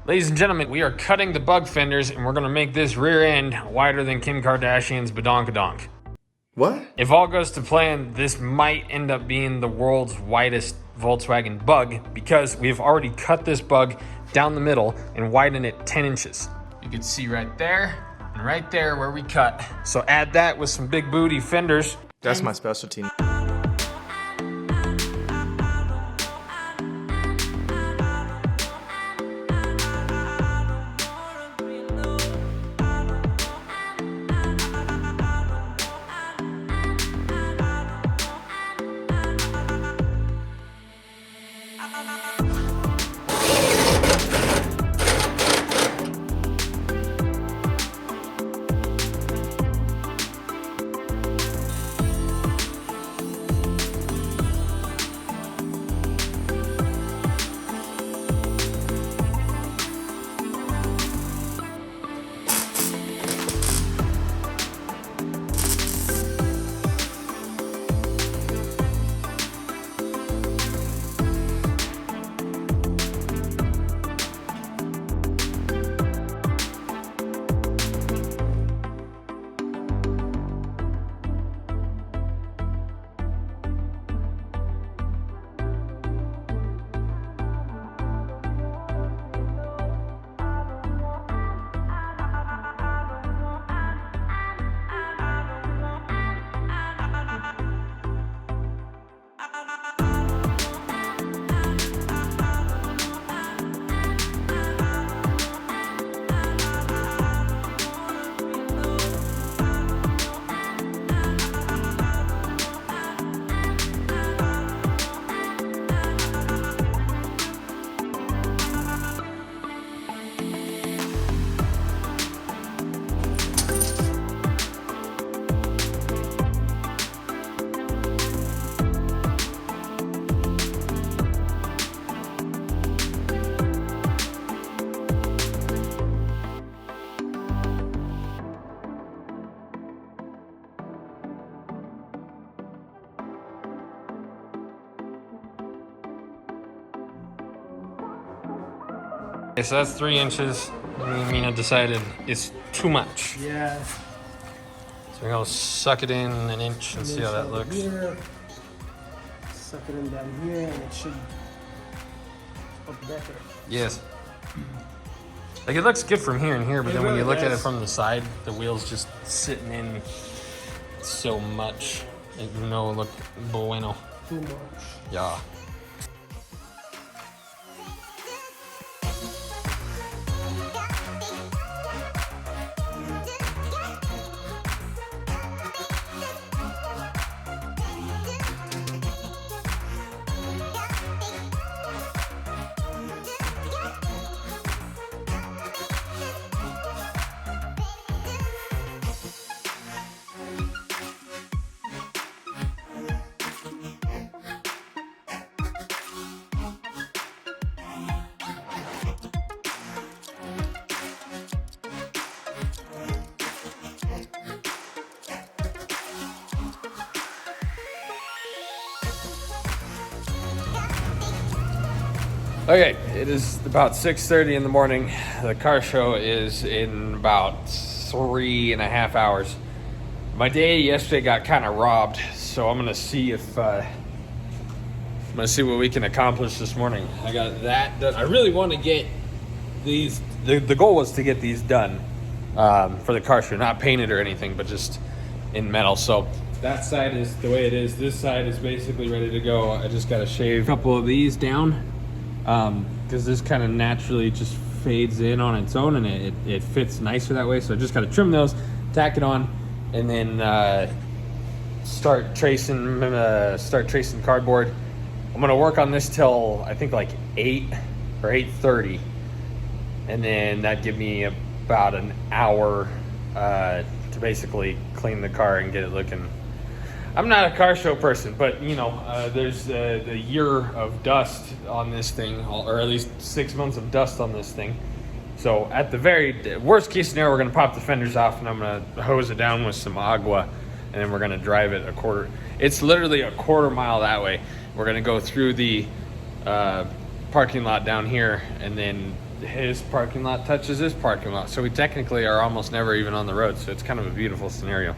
Ladies and gentlemen, we are cutting the bug fenders and we're gonna make this rear end wider than Kim Kardashian's badonkadonk. What? If all goes to plan, this might end up being the world's widest Volkswagen bug because we've already cut this bug down the middle and widened it 10 inches. You can see right there and right there where we cut. So add that with some big booty fenders. That's my specialty. Okay, so that's 3 inches. Me and Mina decided it's too much. Yeah. So we're gonna suck it in an inch and see how that looks. Here, suck it in down here, and it should look better. Yes. Like it looks good from here and here, but It then when really you look at it does. from the side, the wheel's just sitting in so much. It no look bueno. Too much. Yeah. Okay, it is about 6:30 in the morning. The car show is in about 3.5 hours. My day yesterday got kind of robbed, so I'm gonna see if what we can accomplish this morning. I got that done. I really want to get these. The goal was to get these done for the car show, not painted or anything, but just in metal. So that side is the way it is. This side is basically ready to go. I just got to shave a couple of these down. Because this kind of naturally just fades in on its own and it fits nicer that way. So I just got to trim those, tack it on, and then start tracing cardboard. I'm gonna work on this till I think like 8 or 8:30, and then that give me about an hour to basically clean the car and get it looking. I'm not a car show person, but you know, there's the year of dust on this thing, or at least 6 months of dust on this thing. So at the very worst case scenario, we're gonna pop the fenders off and I'm gonna hose it down with some agua, and then we're gonna drive it it's literally a quarter mile that way. We're gonna go through the parking lot down here and then his parking lot touches this parking lot. So we technically are almost never even on the road. So it's kind of a beautiful scenario.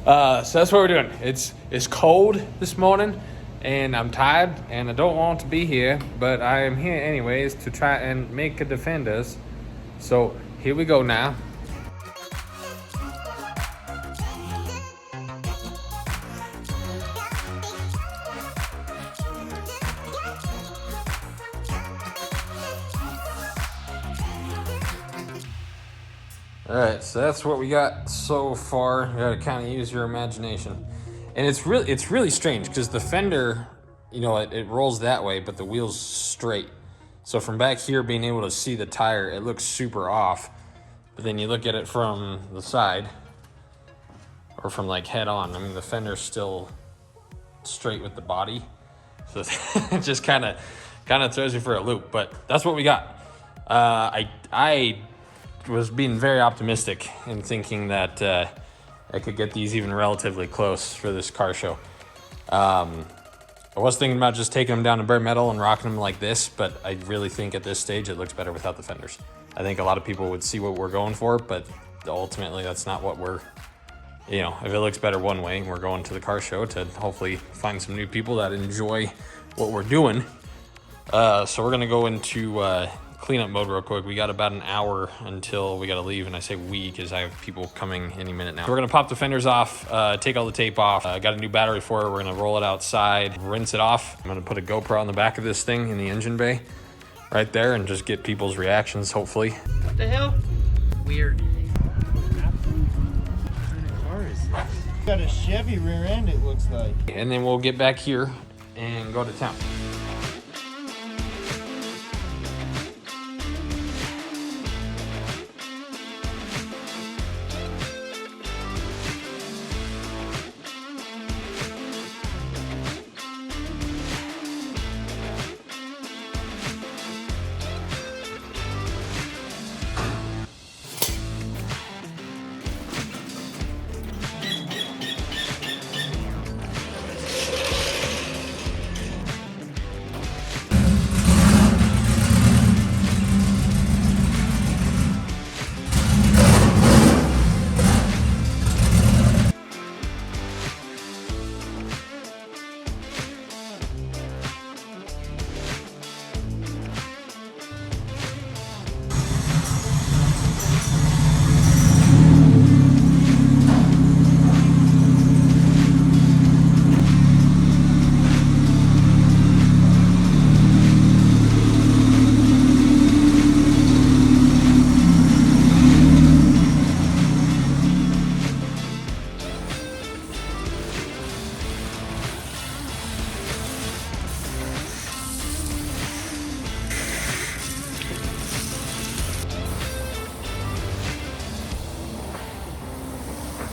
So that's what we're doing. It's cold this morning and I'm tired and I don't want to be here, but I am here anyways to try and make a Defenders. So here we go now. All right, so that's what we got so far. You gotta kind of use your imagination. And it's really strange because the fender, you know, it rolls that way, but the wheel's straight. So from back here, being able to see the tire, it looks super off. But then you look at it from the side, or from like head on. I mean, the fender's still straight with the body. So it just kind of throws you for a loop. But that's what we got. I was being very optimistic and thinking that I could get these even relatively close for this car show. I was thinking about just taking them down to bare metal and rocking them like this, but I really think at this stage it looks better without the fenders. I think a lot of people would see what we're going for, but ultimately that's not what we're, you know, if it looks better one way, we're going to the car show to hopefully find some new people that enjoy what we're doing. So we're gonna go into cleanup mode real quick. We got about an hour until we gotta leave, and I say we because I have people coming any minute now. So we're gonna pop the fenders off, take all the tape off. I got a new battery for it. We're gonna roll it outside, rinse it off. I'm gonna put a GoPro on the back of this thing in the engine bay right there and just get people's reactions, hopefully. What the hell? Weird. What kind of car is this? Got a Chevy rear end, it looks like. And then we'll get back here and go to town.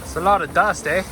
It's a lot of dust, eh?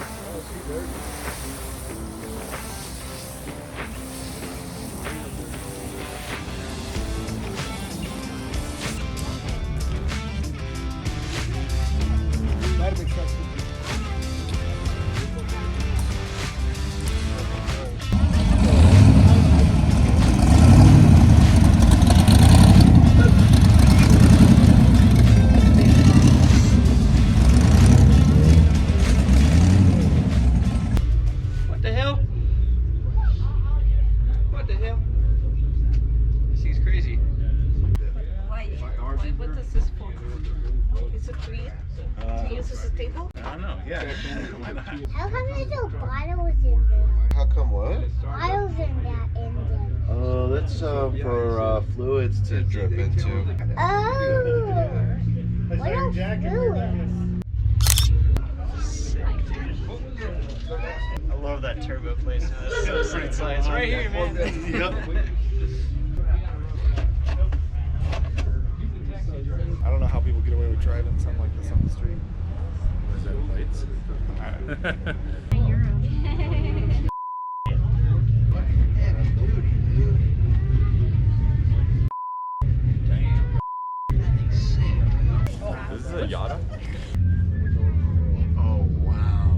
How come there's no bottles in there? How come what? Bottles in that engine. Oh, that's for fluids to drip into. Oh! What are fluids? I love that turbo place. It's right here, man. Yep. I don't know how people get away with driving something like this on the street. Is that plates? This is a Yada? Oh, wow.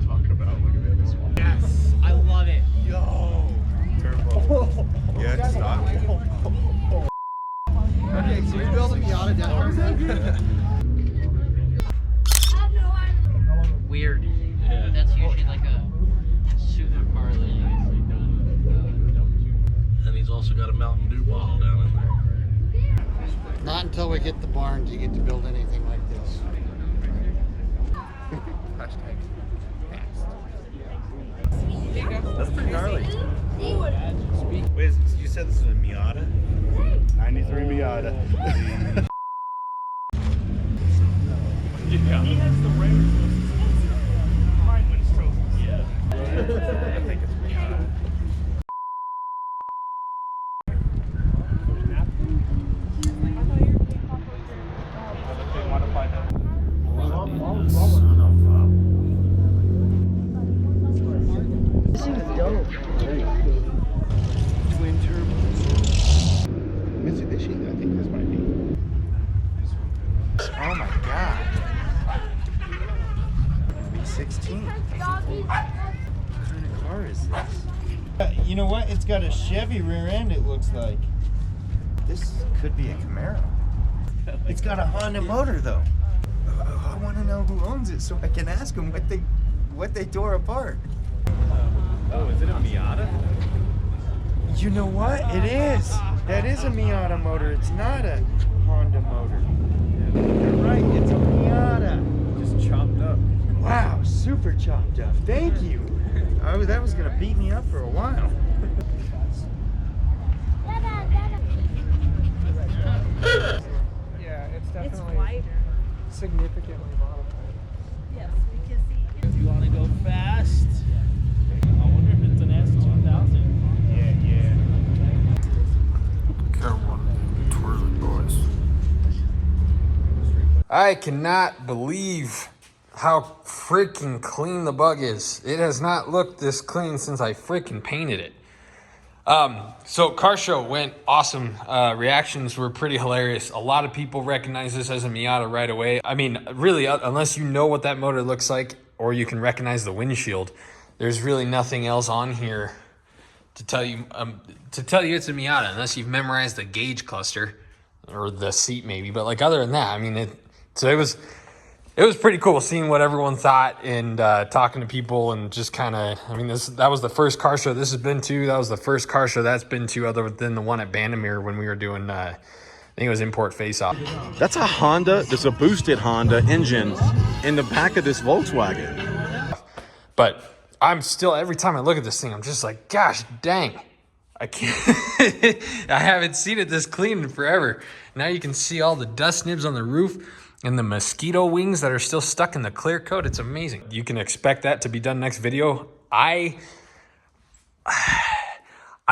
Talk about, look at this one. Yes, I love it. Yo! Turbo. Okay, so you build a Miata down there? Weird. That's usually like a supercar that you And he's also got a Mountain Dew bottle down in there. Not until we get the barn do you get to build anything like this. That's pretty gnarly. Wait, you said this is a Miata? 93 Miata. Yeah. He has the rare Heinz trophy. Yeah. I think it's Miata. This thing is dope. Twin turbos. Mitsubishi, I think this might be. Oh my god. 316. What kind of car is this? You know what? It's got a Chevy rear end, it looks like. This could be a Camaro. It's got a Honda motor, though. I want to know who owns it so I can ask them what they tore apart. Oh, is it a Miata? You know what? It is. That is a Miata motor. It's not a Honda motor. You're right. It's a Miata. Just chopped up. Wow, super chopped up. Thank you. That was gonna beat me up for a while. Yeah, it's definitely It's wider. significantly modified. Yes, because see, You want to go fast? I wonder if it's an S2000. Yeah. Got one twirling, boys. I cannot believe how freaking clean the bug is. It has not looked this clean since I freaking painted it. So car show went awesome. Reactions were pretty hilarious. A lot of people recognize this as a Miata right away. I mean, really, unless you know what that motor looks like or you can recognize the windshield, there's really nothing else on here to tell you it's a Miata, unless you've memorized the gauge cluster or the seat maybe. But like other than that, I mean, it was pretty cool seeing what everyone thought and talking to people and just kind of, I mean, that was the first car show this has been to. That was the first car show that's been to, other than the one at Bandamere when we were doing, I think it was Import Face Off. That's a Honda. There's a boosted Honda engine in the back of this Volkswagen. But I'm still, every time I look at this thing, I'm just like, gosh dang, I can't, I haven't seen it this clean in forever. Now you can see all the dust nibs on the roof and the mosquito wings that are still stuck in the clear coat. It's amazing. You can expect that to be done next video. I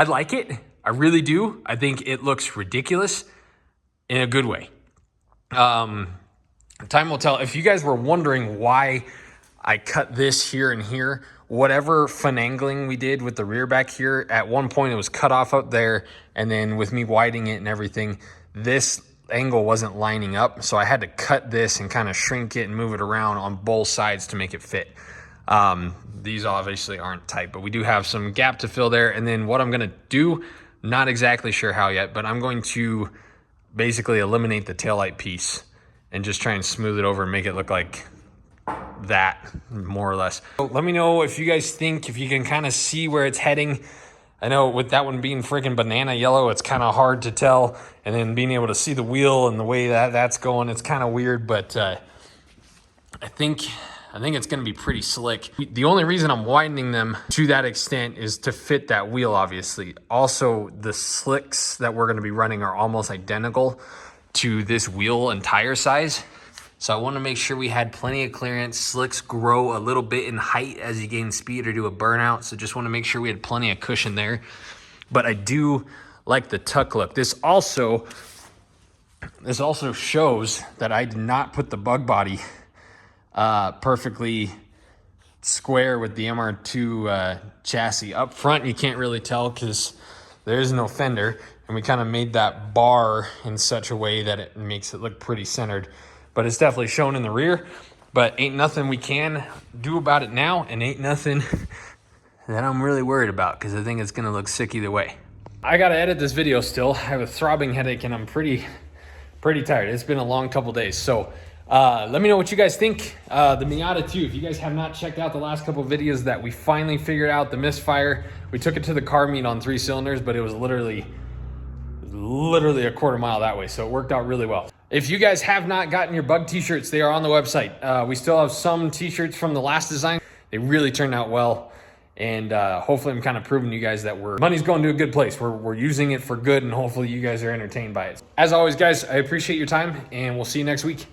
like it. I really do. I think it looks ridiculous in a good way. Time will tell. If you guys were wondering why I cut this here and here, whatever finagling we did with the rear back here, at one point it was cut off up there, and then with me widening it and everything, this angle wasn't lining up, so I had to cut this and kind of shrink it and move it around on both sides to make it fit. These obviously aren't tight, but we do have some gap to fill there. And then what I'm gonna do, not exactly sure how yet, but I'm going to basically eliminate the taillight piece and just try and smooth it over and make it look like that, more or less. So let me know if you guys think, if you can kind of see where it's heading. I know with that one being freaking banana yellow, it's kind of hard to tell. And then being able to see the wheel and the way that that's going, it's kind of weird. But I think it's going to be pretty slick. The only reason I'm widening them to that extent is to fit that wheel, obviously. Also, the slicks that we're going to be running are almost identical to this wheel and tire size. So I want to make sure we had plenty of clearance. Slicks grow a little bit in height as you gain speed or do a burnout. So just want to make sure we had plenty of cushion there. But I do like the tuck look. This also shows that I did not put the bug body perfectly square with the MR2 chassis. Up front, you can't really tell because there is no fender. And we kind of made that bar in such a way that it makes it look pretty centered. But it's definitely shown in the rear. But ain't nothing we can do about it now, and ain't nothing that I'm really worried about, because I think it's going to look sick either way. I gotta edit this video still. I have a throbbing headache and I'm pretty tired. It's been a long couple days. So let me know what you guys think. The Miata 2, if you guys have not checked out the last couple videos that we finally figured out the misfire. We took it to the car meet on 3 cylinders, but it was literally a quarter mile that way. So it worked out really well. If you guys have not gotten your bug t-shirts, they are on the website. We still have some t-shirts from the last design. They really turned out well. And hopefully I'm kind of proving to you guys that money's going to a good place. We're using it for good, and hopefully you guys are entertained by it. As always, guys, I appreciate your time, and we'll see you next week.